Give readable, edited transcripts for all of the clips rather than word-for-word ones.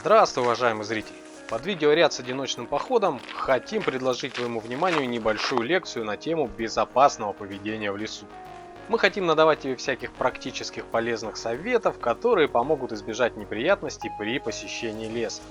Здравствуй, уважаемый зритель! Под видеоряд с одиночным походом хотим предложить твоему вниманию небольшую лекцию на тему безопасного поведения в лесу. Мы хотим надавать тебе всяких практических полезных советов, которые помогут избежать неприятностей при посещении леса.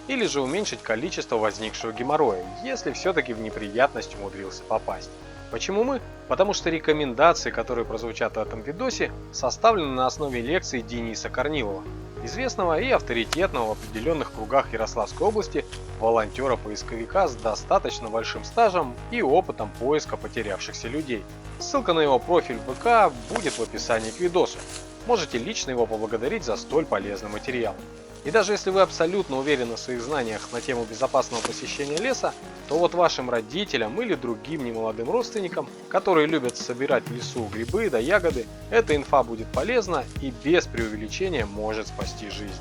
Или же уменьшить количество возникшего геморроя, если все-таки в неприятность умудрился попасть. Почему мы? Потому что рекомендации, которые прозвучат в этом видосе, составлены на основе лекций Дениса Корнилова, известного и авторитетного в определенных кругах Ярославской области волонтера-поисковика с достаточно большим стажем и опытом поиска потерявшихся людей. Ссылка на его профиль в ВК будет в описании к видосу. Можете лично его поблагодарить за столь полезный материал. И даже если вы абсолютно уверены в своих знаниях на тему безопасного посещения леса, то вот вашим родителям или другим немолодым родственникам, которые любят собирать в лесу грибы да ягоды, эта инфа будет полезна и без преувеличения может спасти жизнь.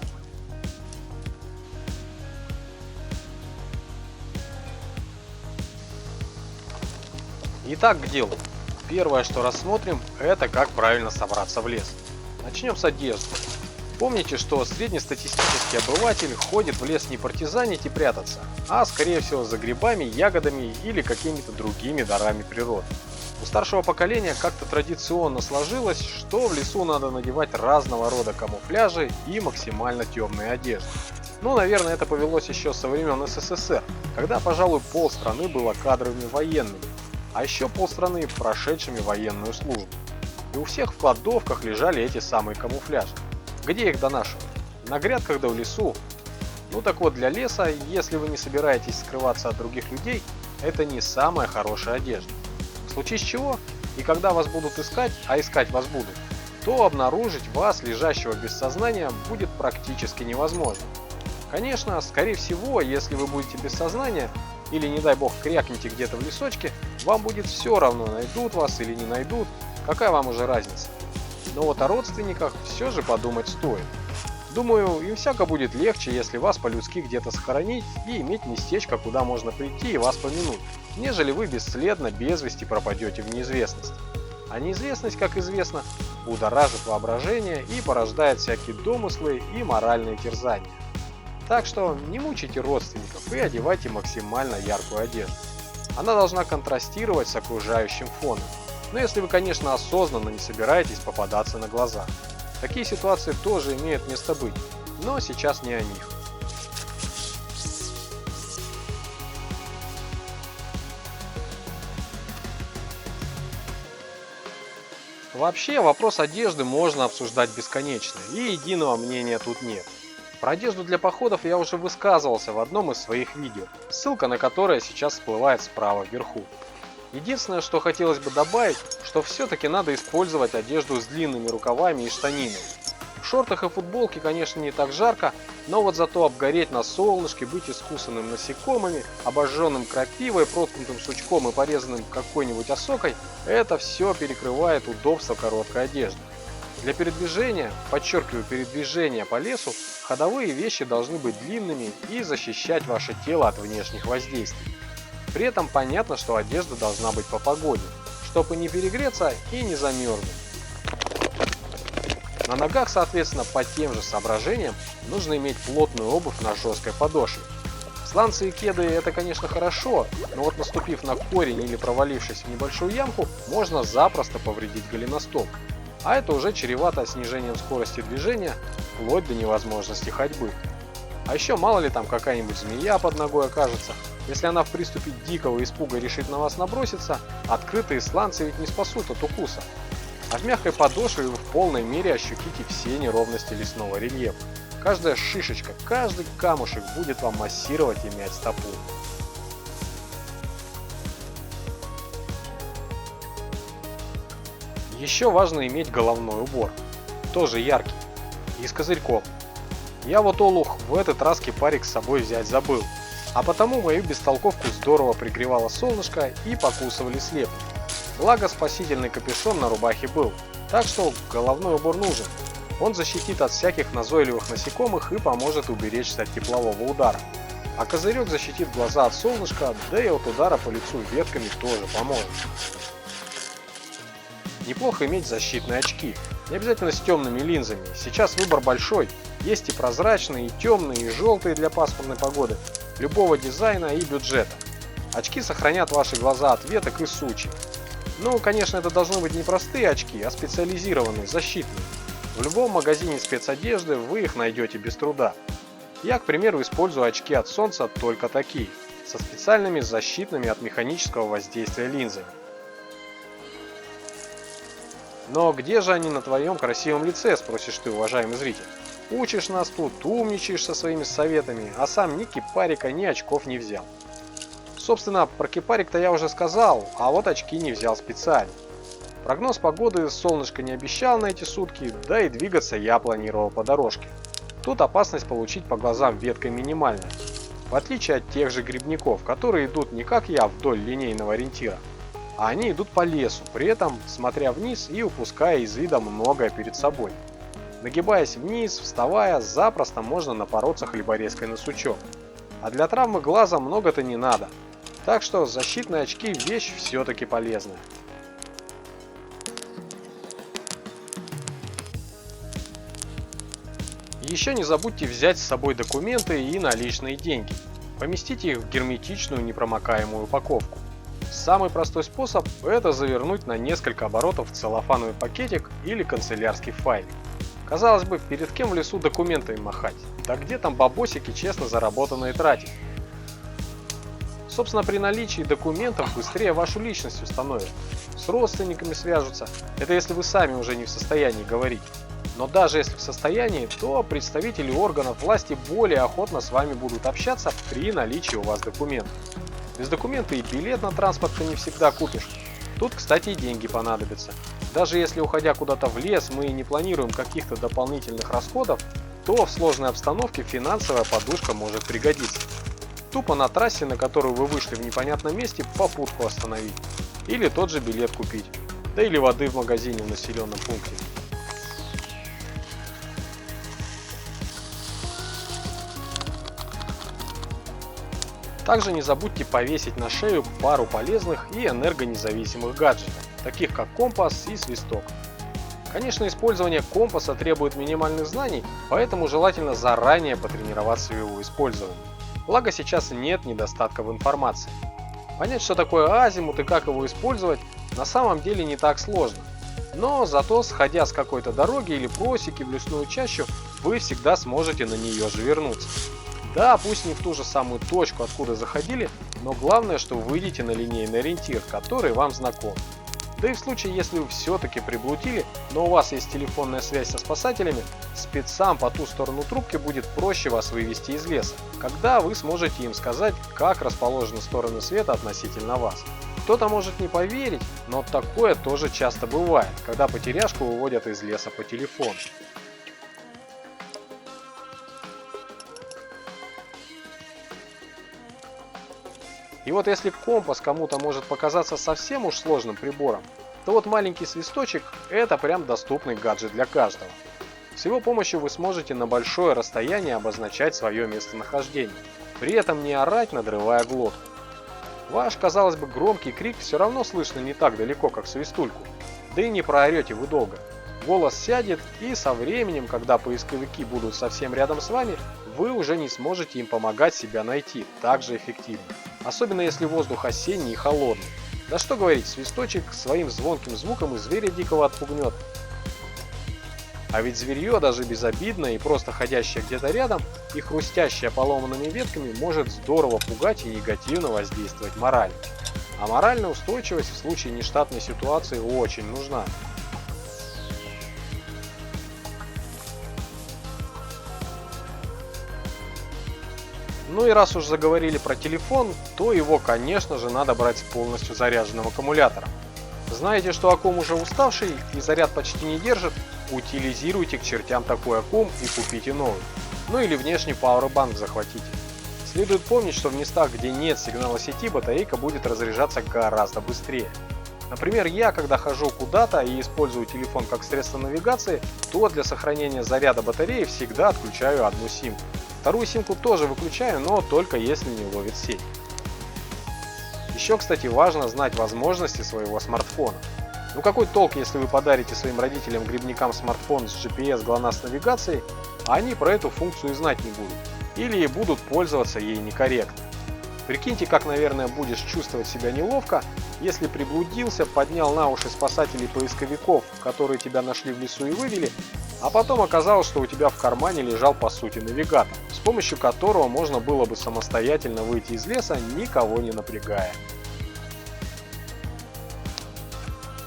Итак, к делу. Первое, что рассмотрим, это как правильно собраться в лес. Начнем с одежды. Помните, что среднестатистический обыватель ходит в лес не партизанить и прятаться, а скорее всего за грибами, ягодами или какими-то другими дарами природы. У старшего поколения как-то традиционно сложилось, что в лесу надо надевать разного рода камуфляжи и максимально темные одежды. Ну, наверное, это повелось еще со времен СССР, когда, пожалуй, полстраны было кадровыми военными, а еще полстраны прошедшими военную службу. И у всех в кладовках лежали эти самые камуфляжи. Где их донашивать? На грядках да в лесу. Ну так вот, для леса, если вы не собираетесь скрываться от других людей, это не самая хорошая одежда. В случае чего, и когда вас будут искать, а искать вас будут, то обнаружить вас, лежащего без сознания, будет практически невозможно. Конечно, скорее всего, если вы будете без сознания, или не дай бог крякнете где-то в лесочке, вам будет все равно, найдут вас или не найдут, какая вам уже разница. Но вот о родственниках все же подумать стоит. Думаю, им всяко будет легче, если вас по-людски где-то сохранить и иметь местечко, куда можно прийти и вас помянуть, нежели вы бесследно, без вести пропадете в неизвестность. А неизвестность, как известно, будоражит воображение и порождает всякие домыслы и моральные терзания. Так что не мучайте родственников и одевайте максимально яркую одежду. Она должна контрастировать с окружающим фоном. Но если вы, конечно, осознанно не собираетесь попадаться на глаза. Такие ситуации тоже имеют место быть, но сейчас не о них. Вообще, вопрос одежды можно обсуждать бесконечно, и единого мнения тут нет. Про одежду для походов я уже высказывался в одном из своих видео, ссылка на которое сейчас всплывает справа вверху. Единственное, что хотелось бы добавить, что все-таки надо использовать одежду с длинными рукавами и штанинами. В шортах и футболке, конечно, не так жарко, но вот зато обгореть на солнышке, быть искусанным насекомыми, обожженным крапивой, проткнутым сучком и порезанным какой-нибудь осокой, это все перекрывает удобство короткой одежды. Для передвижения, подчеркиваю, передвижения по лесу, ходовые вещи должны быть длинными и защищать ваше тело от внешних воздействий. При этом понятно, что одежда должна быть по погоде, чтобы не перегреться и не замерзнуть. На ногах, соответственно, по тем же соображениям нужно иметь плотную обувь на жесткой подошве. Сланцы и кеды это, конечно, хорошо, но вот наступив на корень или провалившись в небольшую ямку, можно запросто повредить голеностоп. А это уже чревато снижением скорости движения, вплоть до невозможности ходьбы. А еще мало ли там какая-нибудь змея под ногой окажется. Если она в приступе дикого испуга решит на вас наброситься, открытые сланцы ведь не спасут от укуса. А в мягкой подошве вы в полной мере ощутите все неровности лесного рельефа. Каждая шишечка, каждый камушек будет вам массировать и мять стопу. Еще важно иметь головной убор, тоже яркий, и с козырьком. Я вот, олух, в этот раз кипарик с собой взять забыл, а потому мою бестолковку здорово пригревало солнышко и покусывали слепы. Благо спасительный капюшон на рубахе был, так что головной убор нужен. Он защитит от всяких назойливых насекомых и поможет уберечься от теплового удара. А козырек защитит глаза от солнышка, да и от удара по лицу ветками тоже поможет. Неплохо иметь защитные очки, не обязательно с темными линзами, сейчас выбор большой. Есть и прозрачные, и темные, и желтые для пасмурной погоды, любого дизайна и бюджета. Очки сохранят ваши глаза от веток и сучьев. Ну, конечно, это должны быть не простые очки, а специализированные, защитные. В любом магазине спецодежды вы их найдете без труда. Я, к примеру, использую очки от солнца только такие, со специальными защитными от механического воздействия линзами. Но где же они на твоем красивом лице, спросишь ты, уважаемый зритель? Учишь нас тут, умничаешь со своими советами, а сам ни кипарика, ни очков не взял. Собственно, про кипарик-то я уже сказал, а вот очки не взял специально. Прогноз погоды солнышко не обещал на эти сутки, да и двигаться я планировал по дорожке. Тут опасность получить по глазам веткой минимальная. В отличие от тех же грибников, которые идут не как я вдоль линейного ориентира, а они идут по лесу, при этом смотря вниз и упуская из вида многое перед собой. Нагибаясь вниз, вставая, запросто можно напороться хлеборезкой на сучок. А для травмы глаза много-то не надо. Так что защитные очки вещь все-таки полезная. Еще не забудьте взять с собой документы и наличные деньги. Поместите их в герметичную непромокаемую упаковку. Самый простой способ – это завернуть на несколько оборотов в целлофановый пакетик или канцелярский файлик. Казалось бы, перед кем в лесу документами махать? Да где там бабосики честно заработанные тратить? Собственно, при наличии документов быстрее вашу личность установят. С родственниками свяжутся. Это если вы сами уже не в состоянии говорить. Но даже если в состоянии, то представители органов власти более охотно с вами будут общаться при наличии у вас документов. Без документа и билет на транспорт не всегда купишь. Тут, кстати, и деньги понадобятся. Даже если, уходя куда-то в лес, мы не планируем каких-то дополнительных расходов, то в сложной обстановке финансовая подушка может пригодиться. Тупо на трассе, на которую вы вышли в непонятном месте, попутку остановить. Или тот же билет купить. Да или воды в магазине в населенном пункте. Также не забудьте повесить на шею пару полезных и энергонезависимых гаджетов, таких как компас и свисток. Конечно, использование компаса требует минимальных знаний, поэтому желательно заранее потренироваться в его использовании. Благо сейчас нет недостатка в информации. Понять, что такое азимут и как его использовать, на самом деле не так сложно. Но зато, сходя с какой-то дороги или просеки в лесную чащу, вы всегда сможете на нее же вернуться. Да, пусть не в ту же самую точку, откуда заходили, но главное, что выйдете на линейный ориентир, который вам знаком. Да и в случае, если вы все-таки приблудили, но у вас есть телефонная связь со спасателями, спецам по ту сторону трубки будет проще вас вывести из леса, когда вы сможете им сказать, как расположены стороны света относительно вас. Кто-то может не поверить, но такое тоже часто бывает, когда потеряшку выводят из леса по телефону. И вот если компас кому-то может показаться совсем уж сложным прибором, то вот маленький свисточек – это прям доступный гаджет для каждого. С его помощью вы сможете на большое расстояние обозначать свое местонахождение, при этом не орать, надрывая глотку. Ваш, казалось бы, громкий крик все равно слышно не так далеко, как свистульку, да и не проорете вы долго. Голос сядет, и со временем, когда поисковики будут совсем рядом с вами, вы уже не сможете им помогать себя найти так же эффективно. Особенно если воздух осенний и холодный. Да что говорить, свисточек своим звонким звуком и зверя дикого отпугнет. А ведь зверье, даже безобидное и просто ходящее где-то рядом, и хрустящее поломанными ветками, может здорово пугать и негативно воздействовать морально. А моральная устойчивость в случае нештатной ситуации очень нужна. Ну и раз уж заговорили про телефон, то его, конечно же, надо брать с полностью заряженным аккумулятором. Знаете, что аккум уже уставший и заряд почти не держит? Утилизируйте к чертям такой аккум и купите новый. Ну или внешний пауэрбанк захватите. Следует помнить, что в местах, где нет сигнала сети, батарейка будет разряжаться гораздо быстрее. Например, я, когда хожу куда-то и использую телефон как средство навигации, то для сохранения заряда батареи всегда отключаю одну симку. Вторую симку тоже выключаю, но только если не ловит сеть. Еще, кстати, важно знать возможности своего смартфона. Ну какой толк, если вы подарите своим родителям-грибникам смартфон с GPS GLONASS навигацией, а они про эту функцию и знать не будут, или будут пользоваться ей некорректно. Прикиньте, как, наверное, будешь чувствовать себя неловко, если приблудился, поднял на уши спасателей-поисковиков, которые тебя нашли в лесу и вывели, а потом оказалось, что у тебя в кармане лежал по сути навигатор, с помощью которого можно было бы самостоятельно выйти из леса, никого не напрягая.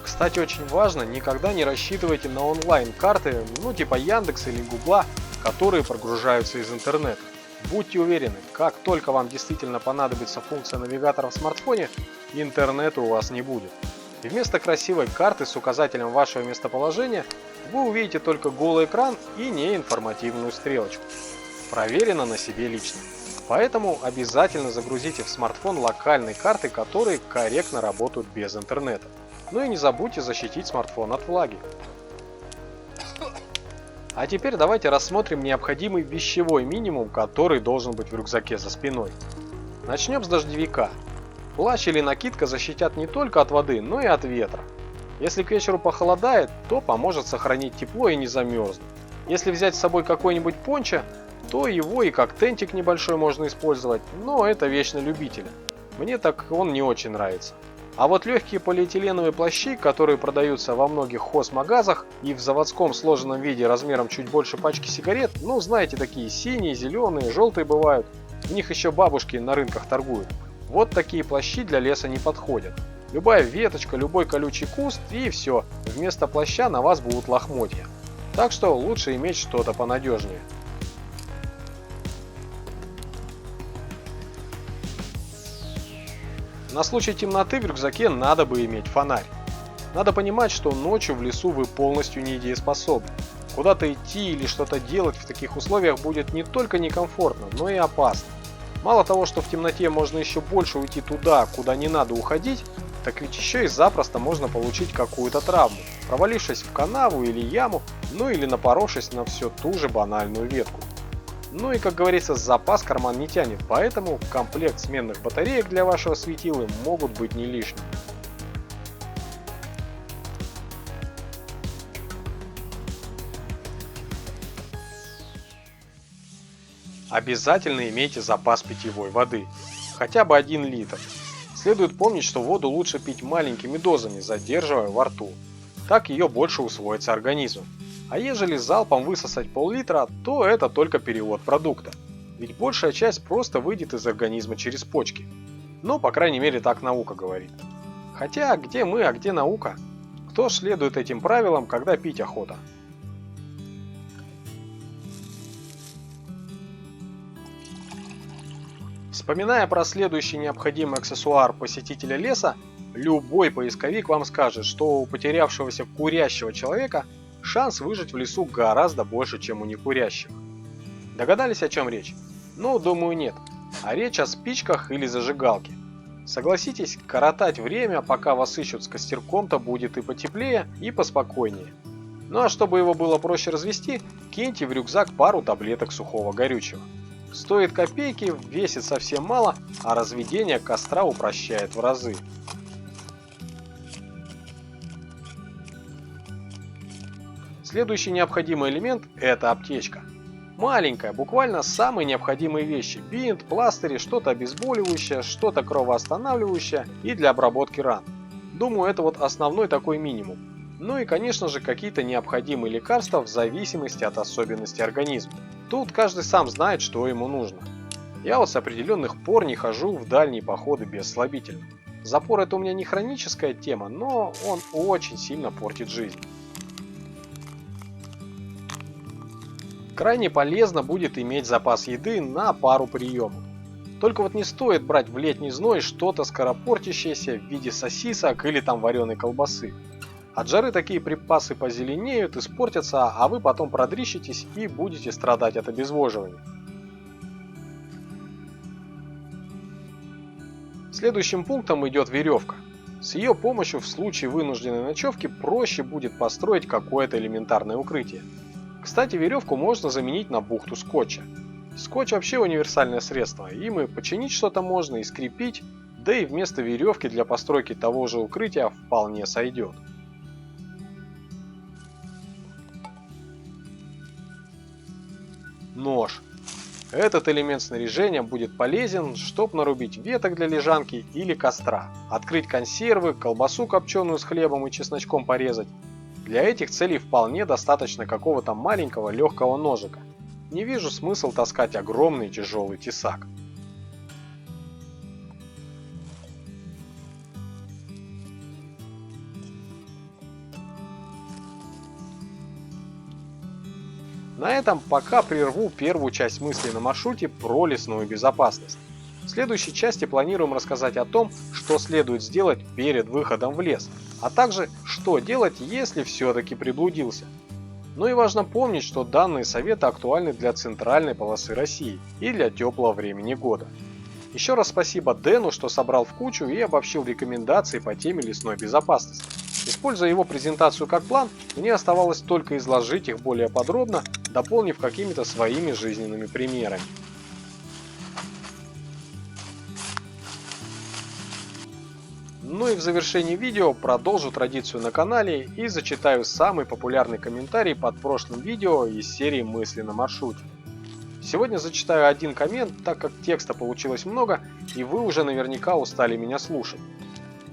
Кстати, очень важно, никогда не рассчитывайте на онлайн-карты, ну типа Яндекса или Гугла, которые прогружаются из интернета. Будьте уверены, как только вам действительно понадобится функция навигатора в смартфоне, интернета у вас не будет. И вместо красивой карты с указателем вашего местоположения вы увидите только голый экран и неинформативную стрелочку. Проверено на себе лично. Поэтому обязательно загрузите в смартфон локальные карты, которые корректно работают без интернета. Ну и не забудьте защитить смартфон от влаги. А теперь давайте рассмотрим необходимый вещевой минимум, который должен быть в рюкзаке за спиной. Начнем с дождевика. Плащ или накидка защитят не только от воды, но и от ветра. Если к вечеру похолодает, то поможет сохранить тепло и не замерзнуть. Если взять с собой какой-нибудь пончо, то его и как тентик небольшой можно использовать, но это вещь на любителя. Мне так он не очень нравится. А вот легкие полиэтиленовые плащи, которые продаются во многих хозмагазах и в заводском сложенном виде размером чуть больше пачки сигарет, ну знаете, такие синие, зеленые, желтые бывают, в них еще бабушки на рынках торгуют. Вот такие плащи для леса не подходят. Любая веточка, любой колючий куст и все, вместо плаща на вас будут лохмотья. Так что лучше иметь что-то понадежнее. На случай темноты в рюкзаке надо бы иметь фонарь. Надо понимать, что ночью в лесу вы полностью недееспособны. Куда-то идти или что-то делать в таких условиях будет не только некомфортно, но и опасно. Мало того, что в темноте можно еще больше уйти туда, куда не надо уходить, так ведь еще и запросто можно получить какую-то травму, провалившись в канаву или яму, ну или напоровшись на все ту же банальную ветку. Ну и, как говорится, запас карман не тянет, поэтому комплект сменных батареек для вашего светила могут быть не лишними. Обязательно имейте запас питьевой воды, хотя бы 1 литр. Следует помнить, что воду лучше пить маленькими дозами, задерживая во рту. Так ее больше усвоится организмом. А ежели залпом высосать пол-литра, то это только перевод продукта. Ведь большая часть просто выйдет из организма через почки. Ну, по крайней мере, так наука говорит. Хотя, где мы, а где наука? Кто следует этим правилам, когда пить охота? Вспоминая про следующий необходимый аксессуар посетителя леса, любой поисковик вам скажет, что у потерявшегося курящего человека шанс выжить в лесу гораздо больше, чем у некурящих. Догадались, о чем речь? Ну, думаю, нет. А речь о спичках или зажигалке. Согласитесь, коротать время, пока вас ищут с костерком-то, будет и потеплее, и поспокойнее. Ну а чтобы его было проще развести, киньте в рюкзак пару таблеток сухого горючего. Стоит копейки, весит совсем мало, а разведение костра упрощает в разы. Следующий необходимый элемент – это аптечка. Маленькая, буквально самые необходимые вещи – бинт, пластыри, что-то обезболивающее, что-то кровоостанавливающее и для обработки ран. Думаю, это вот основной такой минимум. Ну и, конечно же, какие-то необходимые лекарства в зависимости от особенностей организма. Тут каждый сам знает, что ему нужно. Я вот с определенных пор не хожу в дальние походы без слабительных. Запор – это у меня не хроническая тема, но он очень сильно портит жизнь. Крайне полезно будет иметь запас еды на пару приемов. Только вот не стоит брать в летний зной что-то скоропортящееся в виде сосисок или там вареной колбасы. От жары такие припасы позеленеют, испортятся, а вы потом продрищитесь и будете страдать от обезвоживания. Следующим пунктом идет веревка. С ее помощью в случае вынужденной ночевки проще будет построить какое-то элементарное укрытие. Кстати, веревку можно заменить на бухту скотча. Скотч вообще универсальное средство, им и починить что-то можно, и скрепить, да и вместо веревки для постройки того же укрытия вполне сойдет. нож. Этот элемент снаряжения будет полезен, чтобы нарубить веток для лежанки или костра, открыть консервы, колбасу копченую с хлебом и чесночком порезать. Для этих целей вполне достаточно какого-то маленького легкого ножика. Не вижу смысла таскать огромный тяжелый тесак. На этом пока прерву первую часть мыслей на маршруте про лесную безопасность. В следующей части планируем рассказать о том, что следует сделать перед выходом в лес, а также что делать, если все-таки приблудился. Ну и важно помнить, что данные советы актуальны для центральной полосы России и для теплого времени года. Еще раз спасибо Дэну, что собрал в кучу и обобщил рекомендации по теме лесной безопасности. Используя его презентацию как план, мне оставалось только изложить их более подробно, дополнив какими-то своими жизненными примерами. Ну и в завершении видео продолжу традицию на канале и зачитаю самый популярный комментарий под прошлым видео из серии «Мысли на маршруте». Сегодня зачитаю один коммент, так как текста получилось много и вы уже наверняка устали меня слушать.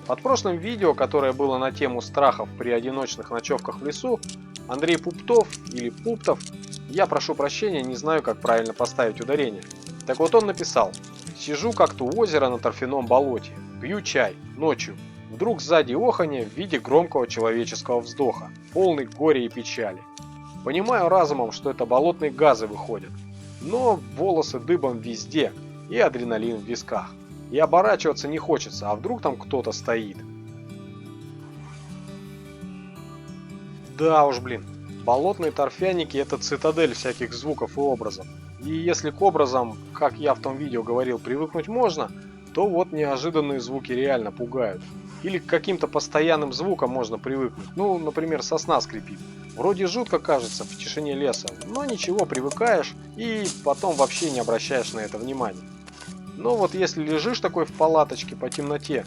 Под прошлым видео, которое было на тему страхов при одиночных ночевках в лесу, Андрей Пуптов или Пуптов, я прошу прощения, не знаю, как правильно поставить ударение. Так вот он написал: «Сижу как-то у озера на торфяном болоте, пью чай, ночью. Вдруг сзади оханье в виде громкого человеческого вздоха, полный горя и печали. Понимаю разумом, что это болотные газы выходят, но волосы дыбом везде и адреналин в висках. И оборачиваться не хочется, а вдруг там кто-то стоит». Да уж, блин, болотные торфяники — это цитадель всяких звуков и образов. И если к образам, как я в том видео говорил, привыкнуть можно, то вот неожиданные звуки реально пугают. Или к каким-то постоянным звукам можно привыкнуть. Ну, например, сосна скрипит. Вроде жутко кажется в тишине леса, но ничего, привыкаешь и потом вообще не обращаешь на это внимания. Но вот если лежишь такой в палаточке по темноте,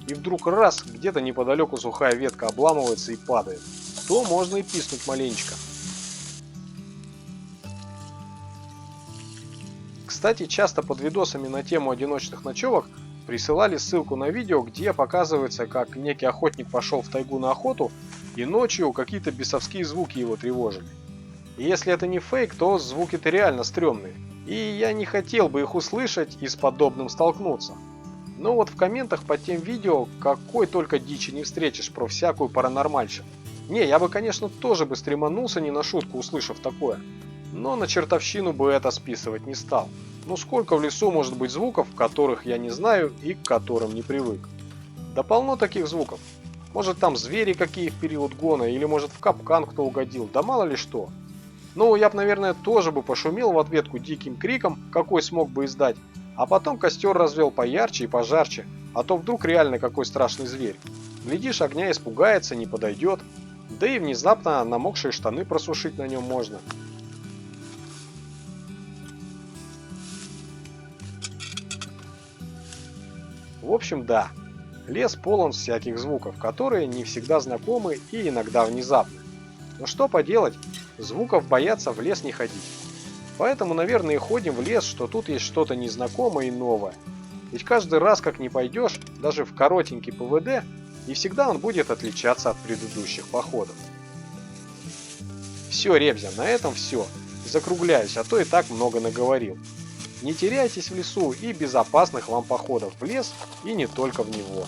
и вдруг раз, где-то неподалеку сухая ветка обламывается и падает, то можно и писнуть маленечко. Кстати, часто под видосами на тему одиночных ночевок присылали ссылку на видео, где показывается, как некий охотник пошел в тайгу на охоту, и ночью какие-то бесовские звуки его тревожили. И если это не фейк, то звуки-то реально стрёмные. И я не хотел бы их услышать и с подобным столкнуться. Но вот в комментах под тем видео какой только дичи не встретишь про всякую паранормальщину. Не, я бы, конечно, тоже бы стреманулся не на шутку, услышав такое. Но на чертовщину бы это списывать не стал. Ну сколько в лесу может быть звуков, которых я не знаю и к которым не привык? Да полно таких звуков. Может там звери какие в период гона, или может в капкан кто угодил, да мало ли что. Ну, я бы, наверное, тоже бы пошумел в ответку диким криком, какой смог бы издать, а потом костер развел поярче и пожарче, а то вдруг реально какой страшный зверь. Глядишь, огня испугается, не подойдет, да и внезапно намокшие штаны просушить на нем можно. В общем, да, лес полон всяких звуков, которые не всегда знакомы и иногда внезапны. Но что поделать, звуков бояться в лес не ходить. Поэтому, наверное, и ходим в лес, что тут есть что-то незнакомое и новое. Ведь каждый раз, как не пойдешь, даже в коротенький ПВД, и всегда он будет отличаться от предыдущих походов. Все, ребзя, на этом все. Закругляюсь, а то и так много наговорил. Не теряйтесь в лесу и безопасных вам походов в лес и не только в него.